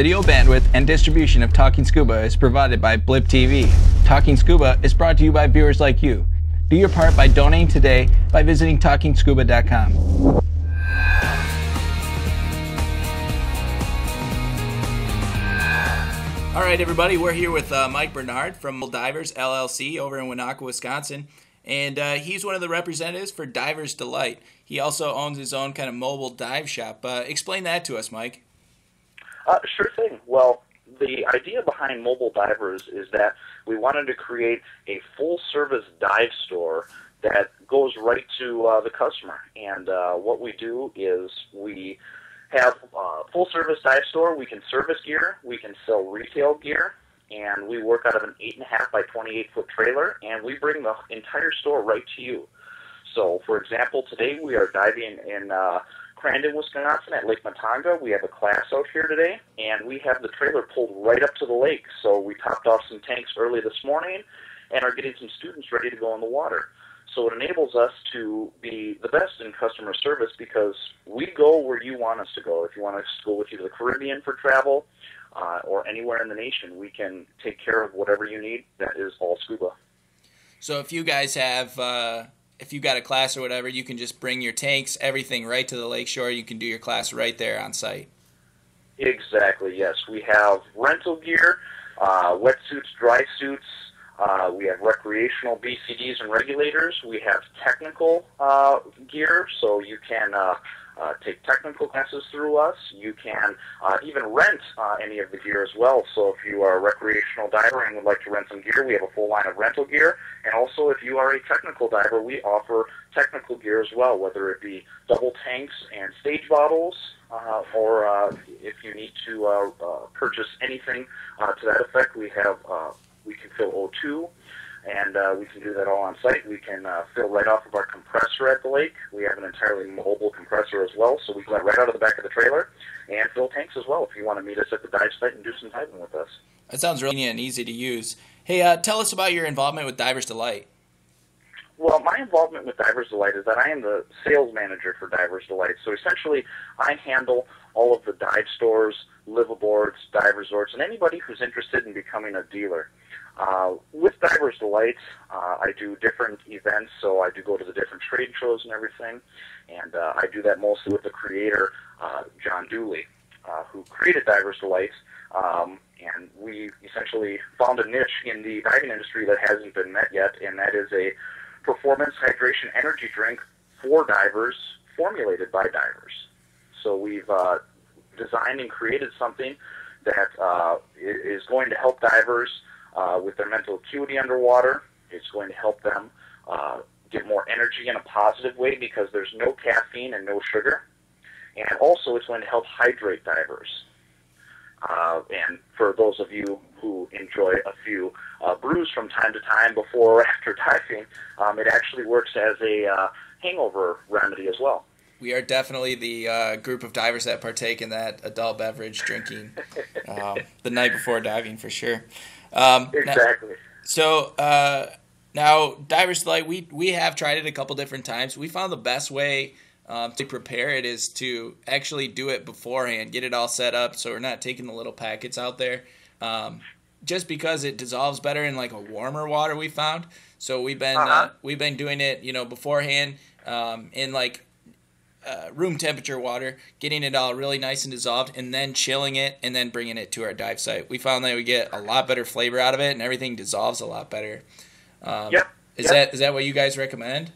Video bandwidth and distribution of Talking Scuba is provided by Blip TV. Talking Scuba is brought to you by viewers like you. Do your part by donating today by visiting TalkingScuba.com. All right, everybody, we're here with Mike Bernard from Mobile Divers LLC over in Winnetka, Wisconsin. And he's one of the representatives for Divers Delight. He also owns his own kind of mobile dive shop. Explain that to us, Mike. Sure thing. Well, the idea behind Mobile Divers is that we wanted to create a full-service dive store that goes right to the customer. And what we do is we have a full-service dive store. We can service gear. We can sell retail gear. And we work out of an 8.5 by 28-foot trailer, and we bring the entire store right to you. So, for example, today we are diving in Crandon, Wisconsin at Lake Matanga. We have a class out here today, and we have the trailer pulled right up to the lake. So we topped off some tanks early this morning and are getting some students ready to go in the water. So it enables us to be the best in customer service because we go where you want us to go. If you want us to go with you to the Caribbean for travel, or anywhere in the nation, we can take care of whatever you need. That is all scuba. So if you guys have, if you got a class or whatever, you can just bring your tanks, everything right to the lakeshore. You can do your class right there on site. Exactly, yes. We have rental gear, wetsuits, dry suits. We have recreational BCDs and regulators. We have technical gear, so you can take technical classes through us. You can even rent any of the gear as well. So if you are a recreational diver and would like to rent some gear, we have a full line of rental gear. And also if you are a technical diver, we offer technical gear as well, whether it be double tanks and stage bottles, or if you need to purchase anything to that effect, we have we can fill O2. And we can do that all on site. We can fill right off of our compressor at the lake. We have an entirely mobile compressor as well, so we can let right out of the back of the trailer and fill tanks as well if you want to meet us at the dive site and do some diving with us. That sounds really neat and easy to use. Hey, tell us about your involvement with Divers Delight. Well, my involvement with Divers Delight is that I am the sales manager for Divers Delight. So essentially, I handle all of the dive stores, liveaboards, dive resorts, and anybody who's interested in becoming a dealer. With Divers Delight, I do different events, so I do go to the different trade shows and everything, and I do that mostly with the creator, John Dooley, who created Divers Delight, and we essentially found a niche in the diving industry that hasn't been met yet, and that is a performance hydration energy drink for divers, formulated by divers. So we've designed and created something that is going to help divers with their mental acuity underwater. It's going to help them get more energy in a positive way because there's no caffeine and no sugar. And also it's going to help hydrate divers. And for those of you who enjoy a few brews from time to time before or after diving, it actually works as a hangover remedy as well. We are definitely the group of divers that partake in that adult beverage drinking the night before diving for sure. Exactly. Now Divers Delight, we have tried it a couple different times. We found the best way to prepare it is to actually do it beforehand, get it all set up so we're not taking the little packets out there. Just because it dissolves better in like a warmer water, we found. So we've been doing it, beforehand in like room temperature water, getting it all really nice and dissolved, and then chilling it, and then bringing it to our dive site. We found that we get a lot better flavor out of it, and everything dissolves a lot better. Is that what you guys recommend?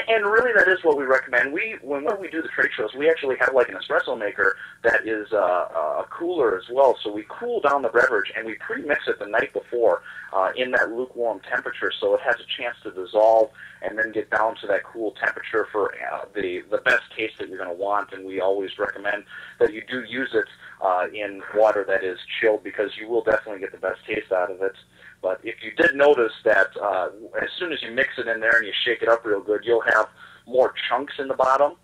And really, that is what we recommend. When we do the trade shows, we actually have like an espresso maker that is a cooler as well. So we cool down the beverage and we pre-mix it the night before in that lukewarm temperature, so it has a chance to dissolve and then get down to that cool temperature for the best taste that you're going to want. And we always recommend that you do use it in water that is chilled because you will definitely get the best taste out of it. But if you did notice that as soon as you mix it in there and you shake it up real good, you'll have more chunks in the bottom.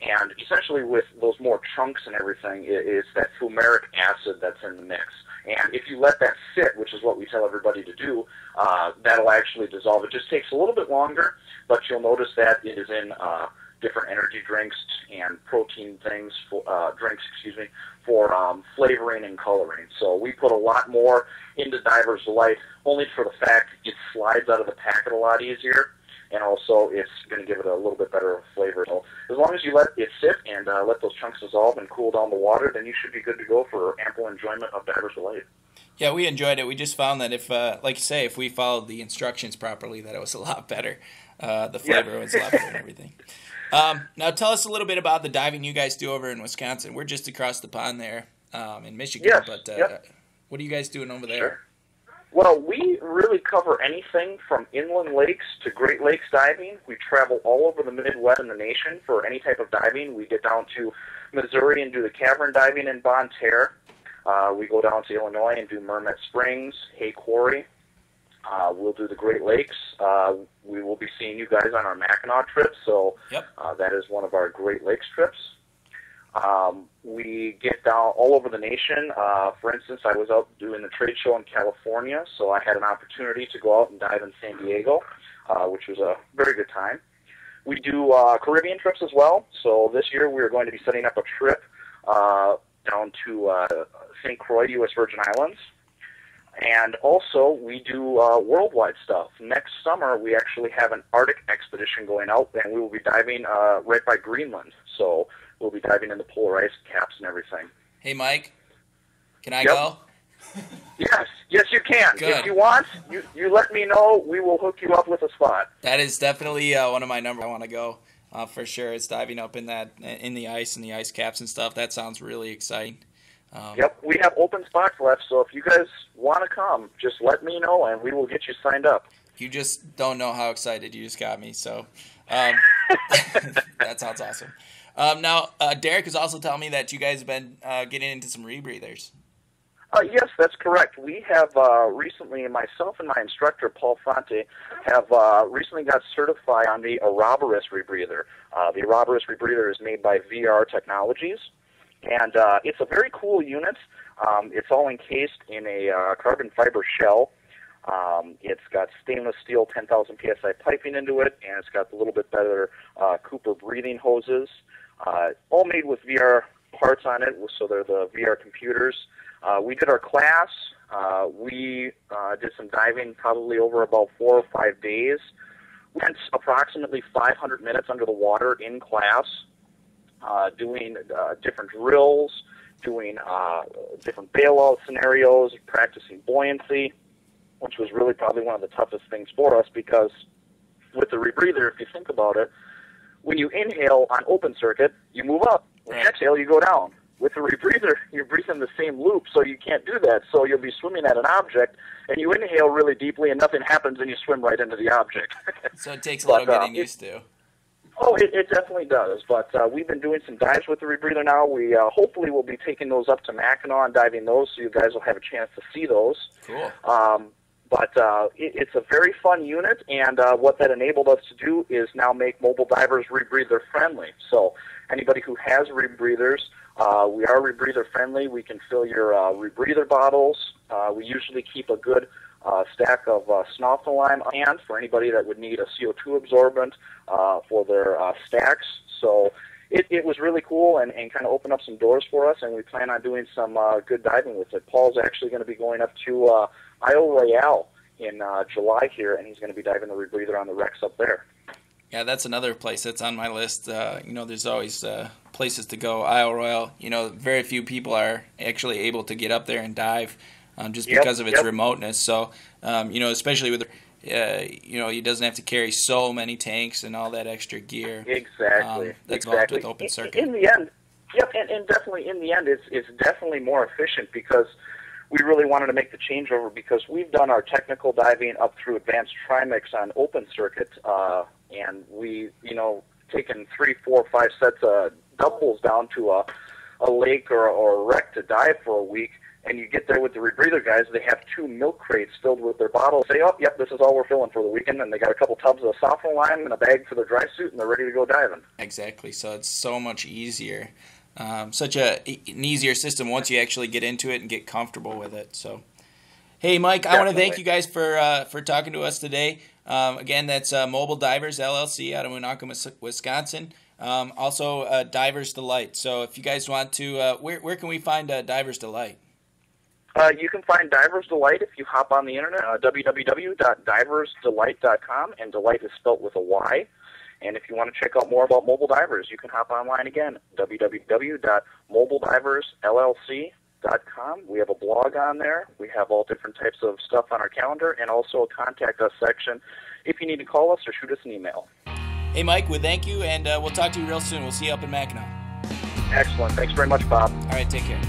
And essentially with those more chunks and everything, it's that fumaric acid that's in the mix. And if you let that sit, which is what we tell everybody to do, that'll actually dissolve. It just takes a little bit longer, but you'll notice that it is in different energy drinks and protein things for for flavoring and coloring. So we put a lot more into Divers Delight, only for the fact it slides out of the packet a lot easier, and also it's going to give it a little bit better flavor. So as long as you let it sit and let those chunks dissolve and cool down the water, then you should be good to go for ample enjoyment of Divers Delight. Yeah, we enjoyed it. We just found that if, like you say, if we followed the instructions properly, that it was a lot better. The flavor was a lot better and everything. Now tell us a little bit about the diving you guys do over in Wisconsin. We're just across the pond there in Michigan, yes, but what are you guys doing over there? Sure. Well, we really cover anything from inland lakes to Great Lakes diving. We travel all over the Midwest and the nation for any type of diving. We get down to Missouri and do the cavern diving in Bonne Terre. We go down to Illinois and do Mermet Springs, Hay Quarry. We'll do the Great Lakes. We will be seeing you guys on our Mackinac trip, so that is one of our Great Lakes trips. We get down all over the nation. For instance, I was out doing the trade show in California, so I had an opportunity to go out and dive in San Diego, which was a very good time. We do Caribbean trips as well, so this year we are going to be setting up a trip down to St. Croix, U.S. Virgin Islands. And also, we do worldwide stuff. Next summer, we actually have an Arctic expedition going out, and we will be diving right by Greenland. So we'll be diving in the polar ice caps and everything. Hey, Mike, can I go? Yes, you can. Good. If you want, you let me know. We will hook you up with a spot. That is definitely one of my numbers. I want to go for sure. It's diving up in the ice and the ice caps and stuff. That sounds really exciting. We have open spots left, so if you guys want to come, just let me know, and we will get you signed up. You just don't know how excited you just got me, so that sounds awesome. Now, Derek has also telling me that you guys have been getting into some rebreathers. Yes, that's correct. We have recently, myself and my instructor, Paul Fonte, have recently got certified on the Ouroboros rebreather. The Ouroboros rebreather is made by VR Technologies. And it's a very cool unit. It's all encased in a carbon fiber shell. It's got stainless steel 10,000 psi piping into it, and it's got a little bit better Cooper breathing hoses. All made with VR parts on it, so they're the VR computers. We did our class. We did some diving probably over about 4 or 5 days. We spent approximately 500 minutes under the water in class. Doing different drills, doing different bailout scenarios, practicing buoyancy, which was really probably one of the toughest things for us because with the rebreather, if you think about it, when you inhale on open circuit, you move up. When you exhale, you go down. With the rebreather, you're breathing the same loop, so you can't do that. So you'll be swimming at an object, and you inhale really deeply, and nothing happens, and you swim right into the object. So it takes a little getting used to. Oh, it definitely does, but we've been doing some dives with the rebreather now. We hopefully will be taking those up to Mackinac and diving those, so you guys will have a chance to see those. Cool. But it's a very fun unit, and what that enabled us to do is now make mobile divers rebreather friendly. So anybody who has rebreathers, we are rebreather friendly. We can fill your rebreather bottles. We usually keep a good stack of snoff-lime on hand for anybody that would need a CO2 absorbent for their stacks. So it was really cool and kind of opened up some doors for us, and we plan on doing some good diving with it. Paul's actually going to be going up to Isle Royale in July here, and he's going to be diving the rebreather on the wrecks up there. Yeah, that's another place that's on my list. There's always places to go. Isle Royale, very few people are actually able to get up there and dive. Just because of its remoteness. So, especially with, he doesn't have to carry so many tanks and all that extra gear. Exactly. That's involved with open circuit. In the end, and definitely in the end, it's definitely more efficient because we really wanted to make the changeover because we've done our technical diving up through advanced trimix on open circuit, and we, taken 3, 4, 5 sets of doubles down to a lake or a wreck to dive for a week. And you get there with the rebreather guys, they have 2 milk crates filled with their bottles. Say, oh, yep, this is all we're filling for the weekend. And they got a couple tubs of soft-lime and a bag for their dry suit, and they're ready to go diving. Exactly. So it's so much easier. Such an easier system once you actually get into it and get comfortable with it. So, hey, Mike, I want to thank you guys for talking to us today. Again, that's Mobile Divers LLC out of Winnetka, Wisconsin. Also, Divers Delight. So if you guys want to, where can we find Divers Delight? You can find Divers Delight if you hop on the internet, www.diversdelight.com, and Delight is spelt with a Y. And if you want to check out more about Mobile Divers, you can hop online again, www.mobilediversllc.com. We have a blog on there. We have all different types of stuff on our calendar, and also a contact us section if you need to call us or shoot us an email. Hey, Mike, we thank you, and we'll talk to you real soon. We'll see you up in Mackinac. Excellent. Thanks very much, Bob. All right, take care.